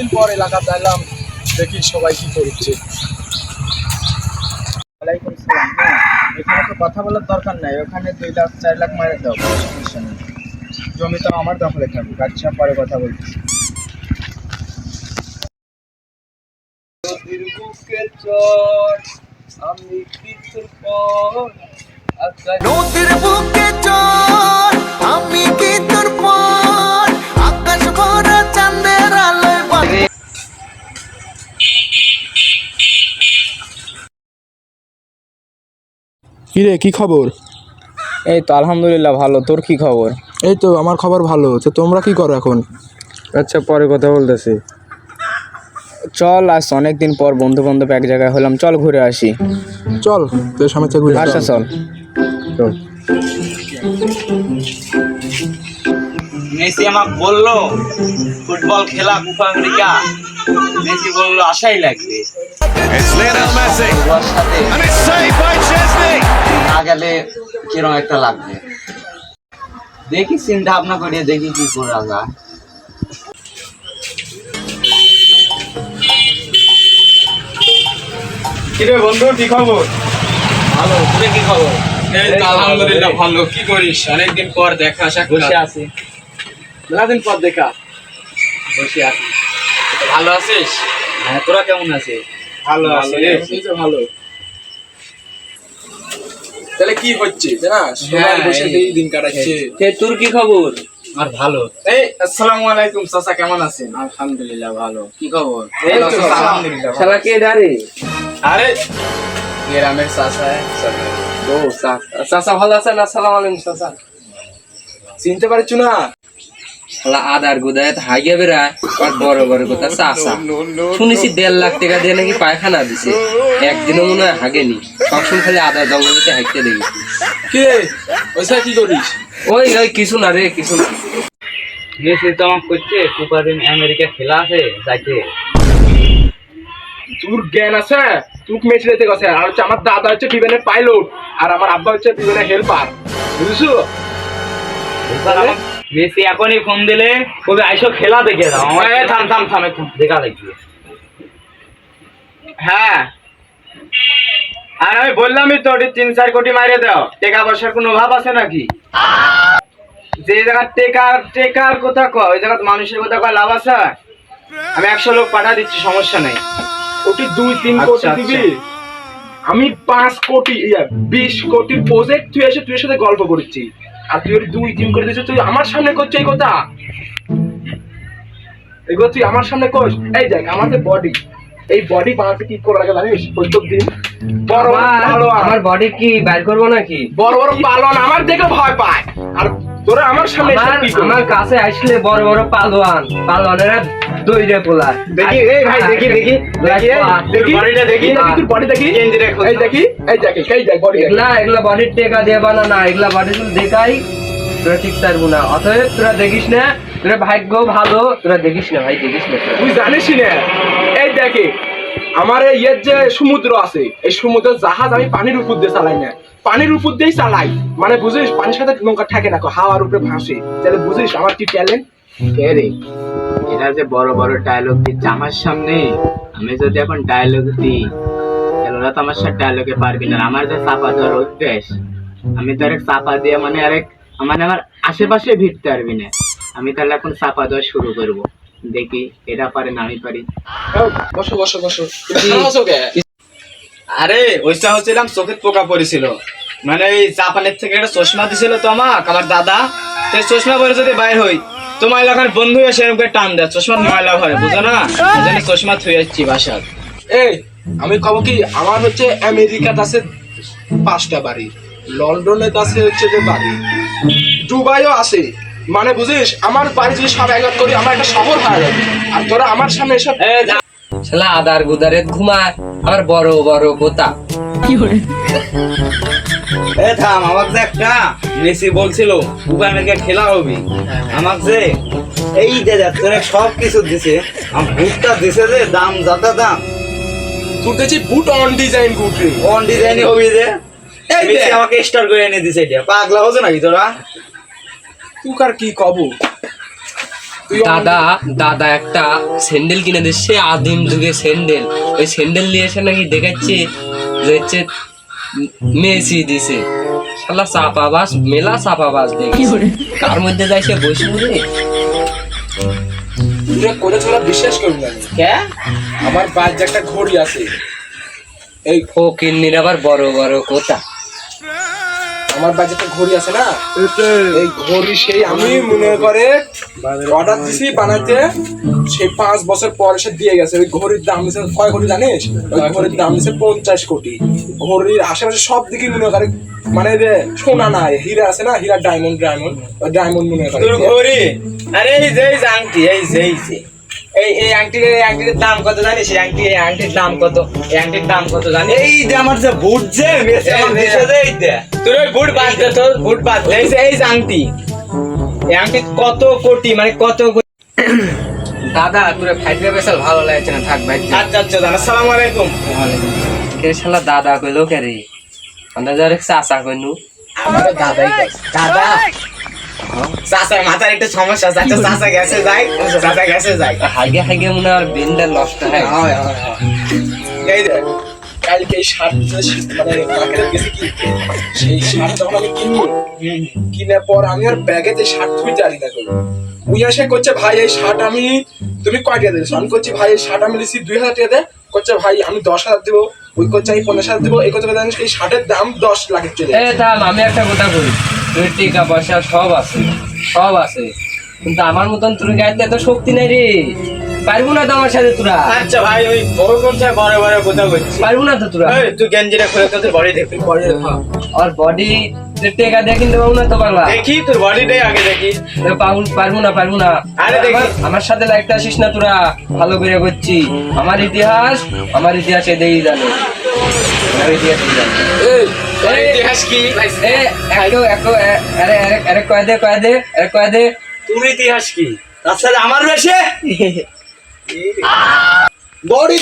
অনেকদিন পর এলাকাতে এলাম, দেখি সবাই কি করছে। ওয়ালাইকুম সালাম। হ্যাঁ, এখানে তো কথা বলার দরকার নাই, ওখানে 2 লাখ 4 লাখ মারে দাও, সমস্যা নেই। জমি তো আমার দখলে থাকুক, আচ্ছা পরে কথা বলতেছি। নদীর বুকে চর আমি কিছুর পর নদীর বুকে চল আমি কি তোর পর আকাশ ভরা চাঁদের আলোয় বাঁধে। কি রে, কি খবর? এই তো আলহামদুলিল্লাহ ভালো। তোর কি খবর? এই তো আমার খবর ভালো। তো তোমরা কি করো এখন? আচ্ছা পরে কথা বলতেছি। চল, আজ অনেকদিন পর বন্ধু বান্ধব এক জায়গায় হলাম, চল ঘুরে আসি। চল তোর সামনে থেকে ঘুরে আচ্ছা চল। মেসি আমাকে বললো ফুটবল খেলা কোপা আমেরিকা, মেসি বললো আশাই লাগবে। It's Lionel Messi ওর সাথে and it's saved by Chesney. না গেলে কিরকম একটা লাগবে, দেখি চিন্তা ভাবনা করে দেখি কি করা যায়। কিরে বন্ধু, কি খবর? ভালো, তোর কি খবর? এই তো আলহামদুলিল্লাহ ভালো। কি করিস? অনেকদিন পর দেখা সাক্ষাৎ। বসে আছি, মেলাদিন পর দেখা। বসে আছি। ভালো আছিস? হ্যাঁ, তোরা কেমন আছিস? ভালো আছি রে। এই তো ভালো। তাহলে কি হচ্ছে জানাস? সবাই বসে এই দিন কাটাচ্ছে। তোর কি খবর? আর ভালো। এই আসসালামু আলাইকুম চাচা, কেমন আছেন? আলহামদুলিল্লাহ ভালো। কি খবর? এই তো আলহামদুলিল্লাহ ভালো। শালা কে দাঁড়ে? আরে গ্রামের চাচা। ও চাচা ভালো আছেন? আসসালামু আলাইকুম চাচা। চিনতে পারছো না? শালা আদার গোদায় হাইয়া বেড়ায় আর বড় বড় কথা চাষা শুনেছি 1.5 লাখ টাকা দিয়ে নাকি পায়খানা দিছে, একদিনও মনে হয় হাগেনি, সবসময় খালি আদা জঙ্গলেতে হাইতে দেখি। কি রে, ওইসা কি করিস? ওই ওই কিছু না রে, কিছু না। মেসি তো আমাকে করছে কোপা আমেরিকা খেলা আছে যাইতে। তোর জ্ঞান আছে? তুই মেসি যেতে গেছে, আর হচ্ছে আমার দাদা হচ্ছে বিমানের পাইলট, আর আমার আব্বা হচ্ছে বিমানের হেল্পার, বুঝছো? মেসি এখনই ফোন দিলে কবে আইসো খেলা দেখে দাও। থাম একটু। দেখা লাগবে। হ্যাঁ, আর আমি বললামই তো 3-4 কোটি মারিয়ে দাও, টাকা পয়সার কোনো অভাব আছে নাকি? যে জায়গা টেকার কথা কয়, ওই জায়গা মানুষের কথা কয় লাভ আছে? আমি 100 লোক পাঠা দিচ্ছি, সমস্যা নাই। ওটি 2-3 কোটি দিবি, আমি 5 কোটি 20 কোটির প্রজেক্ট তুই এসে তুই সাথে গল্প করছি, আর তুই ওই 2-3 কোটি দিচ্ছিস, তুই আমার সামনে করছিস এই কথা? এগুলো তুই আমার সামনে কর। এই দেখ আমাদের বডি, এই বডি বানাতে কি করে লাগে জানিস? প্রত্যেক দিন বড় ভালো আমার বডি কি বাইর করবো নাকি? বড় বড় পালন আমার দেখে ভয় পায়, আর তোরা আমার সামনে এসে কি করবি? আমার কাছে আসলে বড় বড় পালোয়ানেরা দইরে পোলা। দেখি এই ভাই, দেখি বডিটা দেখি, তোর বডি দেখি, এই দেখি, এই দেখ বডি। এগুলা বডির টেকা দিয়ে বানানা, এগুলা বডি শুধু দেখাই, তোরা ঠিক পারবো না। অতএব তোরা দেখিস না, তোরা ভাগ্য ভালো, তোরা দেখিস না ভাই, দেখিস না। তুই জানিস না, এই দেখে আমার ইয়ের যে সমুদ্র আছে, এই সমুদ্রের জাহাজ আমি পানির উপর দিয়ে চালাই না, পানির উপর দিয়েই চালাই, মানে বুঝিস? পানির সাথে নৌকা থাকে না, হাওয়ার উপরে ভাসে, তাহলে বুঝিস আমার কি ট্যালেন্ট। রে এরা যে বড় বড় ডায়লগ দিচ্ছে আমার সামনে, আমি যদি এখন ডায়লগ দিই তাহলে ওরা তো আমার সাথে ডায়লগে পারবি না। আমার যে চাপা দেওয়ার অভ্যেস, আমি তো আরেক চাপা দিয়ে মানে আমার আশেপাশে ভিড়তে পারবি না। আমি তাহলে এখন চাপা দেওয়া শুরু করব, দেখি এটা পারে না আমি পারি। বসো। আরে ওইটা হচ্ছিলাম চোখে পোকা পড়েছিল, মানে এই জাপানের থেকে একটা চশমা দিছিল তো আমাকে আমার দাদা, তো চশমা পরে যদি বাইর হই তো ময়লা খান বন্ধু এসে এরকম টান দেয়, চশমা ময়লা হয়, বুঝো না? জানি চশমা থুয়ে যাচ্ছি বাসার। এই আমি কব কি, আমার হচ্ছে আমেরিকাতে আছে 5টা বাড়ি, লন্ডনে আছে হচ্ছে যে বাড়ি, দুবাইও আছে, মানে বুঝিস? আমার বাড়ি যদি সব একবার করি আমার একটা শহর হয়ে যাবে, আর তোরা আমার সামনে এসব শালা আদার গোদারে ঘুমায় আমার বড় বড় কথা। এ থাম, আমার যে একটা মেসি বলছিল কোপা আমেরিকা খেলা হবে, আমার যে এই যে তোরা সব কিছু দিছে, আমার বুটটা দিছে যে দাম যত দাম, তোর দেখছি বুট অন ডিজাইন বুট রে, অন ডিজাইন হবে যে মেসি আমাকে স্টার করে এনে দিছে। এটা পাগলা হচ্ছে নাকি তোরা? তুই আর কি কব? দাদা দাদা একটা স্যান্ডেল কিনে দিচ্ছে, আদিম যুগে স্যান্ডেল। ওই স্যান্ডেল নিয়ে এসে নাকি দেখাচ্ছে যে হচ্ছে মেসি দিছে। শালা চাপাবাস, মেলা চাপাবাস দেখি কার মধ্যে যাই সে বসে রে। তুই কোথা ছোড়া বিশ্বাস করবি না। কে আমার বাড়িতে একটা ঘড়ি আছে, এই ফকিন্নির আবার বড় বড় কথা। আমার বাড়িতে একটা ঘড়ি আছে না, এই ঘড়ি সেই আমি মনে করে অর্ডার দিছি বানাইতে, সেই 5 বছর পরে সে দিয়ে গেছে। ওই ঘড়ির দাম দিছে কয় কোটি জানিস? ওই ঘড়ির দাম দিছে 50 কোটি। ঘড়ির আশেপাশে সব দিকে মনে করে মানে রে সোনা নাই, হীরা আছে না, হীরা ডায়মন্ড ওই ডায়মন্ড মনে করে। তোর ঘড়ি, আরে এই যে আংটি, এই যে এই আংটির দাম কত জানিস? এই আংটির দাম কত? এই আংটির দাম কত জানিস? এই যে আমার যে বুট যে মেসে আমার দেশে যে এই দে, তোর ওই বুট বাদ দে, তোর বুট বাদ দে। এই যে আংটি, এই আংটি কত কোটি, মানে কত কোটি। দাদা তোর ফাইটার বেসাল ভালো লাগছে না, থাক ভাই। আচ্ছা দাদা, আসসালামু আলাইকুম। কে শালা দাদা কইলো কে রে? আমরা যারে চাচা কইনু। আমার দাদাই দাদা চাচার মাথার একটু সমস্যা আছে। আচ্ছা চাচা গেছে যাই। হাগে মনে আর বিনটা নষ্ট হয়। এই দেখ, কালকে এই শার্ট মানে মার্কেটে গেছি কিনতে, সেই শার্ট যখন আমি কিনে পর আমি আর ব্যাগেতে শার্ট তুই জানি না করি। উই এসে করছে ভাই এই শার্ট তুমি কয় টাকা দিয়েছো? আমি করছি ভাই এই শার্ট আমি দিচ্ছি 2000 টাকা দে। করছে ভাই আমি 10,000 দেবো। ওই করছে আমি 50,000 দেবো। এই করছে জানিস এই শার্টের দাম 10 লাখের চলে এ থাম, আমি একটা কথা বলি, তোর টাকা পয়সা সব আছে, কিন্তু আমার মতন তোর গাইতে এত শক্তি নাই রে। পারবো না তো আমার সাথে তোরা। আচ্ছা ভাই, ওই বড় কোন চাই বড় কথা বলছিস? পারবো না তো তোরা। তুই গেঞ্জিটা খুলে তোর বডি দেখবি। আর বডি টেকা দিয়ে কিনতে পারবো না তো পাগলা। দেখি তোর বডিটাই আগে দেখি। পারবো না। আরে দেখি। আমার সাথে লাইকটা আসিস না তোরা, ভালো করে করছি। আমার ইতিহাস এদেরই জানে। ইতিহাস কি? আরে কয় দে। তোর ইতিহাস কি? তার সাথে আমার বেশে বডি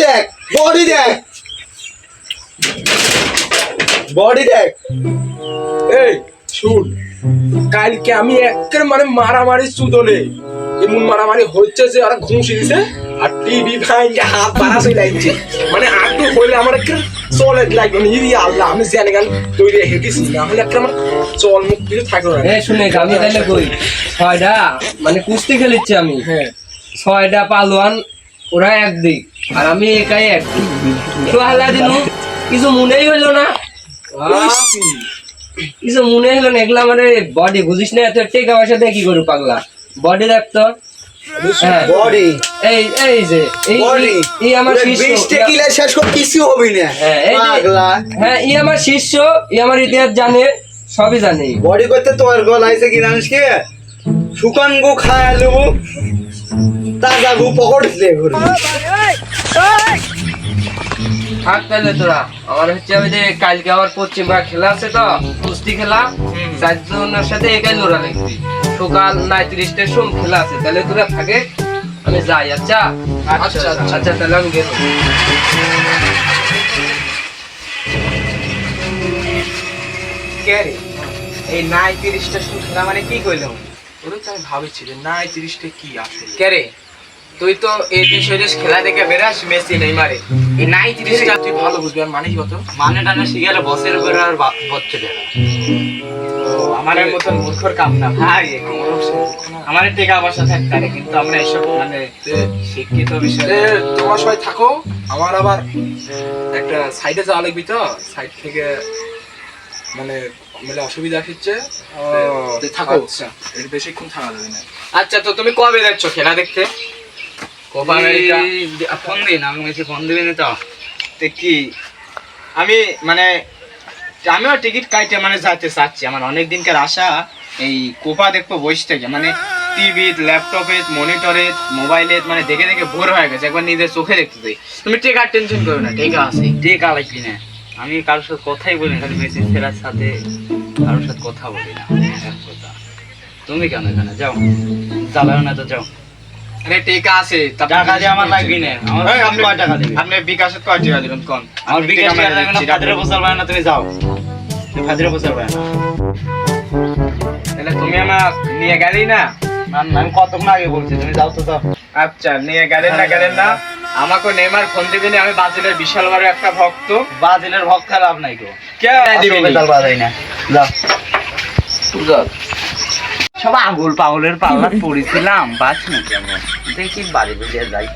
দেখ। এই শুন, কালকে আমি একের মানে মারামারি চুদলে এমন মারামারি হচ্ছে যে আর ঘুষি দিছে আর টিভি ভাঙে হাত বাড়াছে লাগছে। মানে আটু হইলে আমার একটা চলে লাগবে না। ইরি আল্লাহ, আমি জানি গান তৈরি হেঁটেছি না হলে একটা আমার চল মুখ কিছু থাকলো না। শুনে আমি তাইলে কই 6টা মানে কুস্তি খেলিচ্ছি আমি। হ্যাঁ 6টা পালোয়ান, ওরা একদিক আর আমি একাই একদিক। তো হালা দিনু কিছু মনেই হইলো না, এগুলা মানে বডি বুঝিস না। এত টেকা পয়সা দিয়ে কি করু পাগলা? বডি দেখতো বডি, এই যে এই আমার শিষ্য। শেষ করে কিছু হবে না। হ্যাঁ ই আমার শিষ্য, ই আমার ইতিহাস জানে, সবই জানে। বডি করতে তোর গল আইছে কি জানিস কি? শুকান গু খায় লবু, তাজা গু পকড় দিয়ে ঘুরে। থাক তাহলে তোরা। আমার হচ্ছে ওই যে কালকে আবার পশ্চিমবঙ্গ খেলা আছে তো, কুস্তি খেলা, 4 জনের সাথে একাই লড়া লাগবে। সকাল 9:30টার সময় খেলা আছে, তাহলে তোরা থাকে, আমি যাই। আচ্ছা তাহলে আমি গেলাম। কে রে এই 9:30টা খেলা মানে কি কইলাম? ওরে তো আমি ভাবছি যে না 30টা কি আসলে। কে রে তুই তো এই দেশের খেলা দেখে বেরাস মেসি নেইমারে। এই 9:30টা তুই ভালো বুঝবি আর মানে কত মানে টানা শিখালে বসের উপর আর বচ্ছে দেনা। আমার মতন মূর্খর কাম না ভাই। আমার টাকা পয়সা থাকতে পারে, কিন্তু আমরা এসব মানে শিক্ষিত বিষয়ে। তোমার সবাই থাকো, আমার আবার একটা সাইডে যাওয়া লাগবি তো, সাইড থেকে মানে মেলে অসুবিধা হচ্ছে। থাকো, এর বেশিক্ষণ থাকা যাবে না। আচ্ছা তো তুমি কবে যাচ্ছ খেলা দেখতে? কোপা আমেরিকা ফোন দিন, আমি মেসি ফোন দিবি না তো কি? আমি মানে আমিও টিকিট কাটে মানে যাইতে চাচ্ছি। আমার অনেক দিনকার আশা এই কোপা দেখবো বসে থেকে, মানে টিভি, ল্যাপটপে, মনিটরে, মোবাইলে মানে দেখে দেখে বোর হয়ে গেছে। একবার নিজের চোখে দেখতে চাই। তুমি টেকার টেনশন করো না, টেকা আছে, টেকা লাগবি না। আমি কারোর সাথে কথাই বলি না, খালি মেসি ফেরার সাথে কারোর সাথে কথা বলি না। এক কথা, তুমি কেন এখানে যাও, জ্বালাও না তো যাও। আরে টেকা আছে, টাকা দিয়ে আমার লাগবি না। আপনি কয় টাকা দিবেন? আপনি বিকাশে কয় টাকা দিবেন কোন? আমার বিকাশ টাকা লাগবে না, ফাদরে বসাল বানা না, তুমি যাও। তুমি ফাদরে বসাল বানা। তাহলে তুমি আমার নিয়ে গেলি না, আমি কতক্ষণ আগে বলছি, তুমি যাও তো যাও। আচ্ছা নিয়ে গেলেন না আমাকে নেমার ফোন দিবি না, আমি ব্রাজিলের বিশাল বড় একটা ভক্ত। ব্রাজিলের ভক্ত লাভ নাই গো, কে দিবি নি? বেতাল বাজাই না, যাও। সব আগুল পাগলের পাল্লা পড়েছিলাম, বাঁচ না কেমন, দেখি বাড়ি বুঝিয়ে যাই।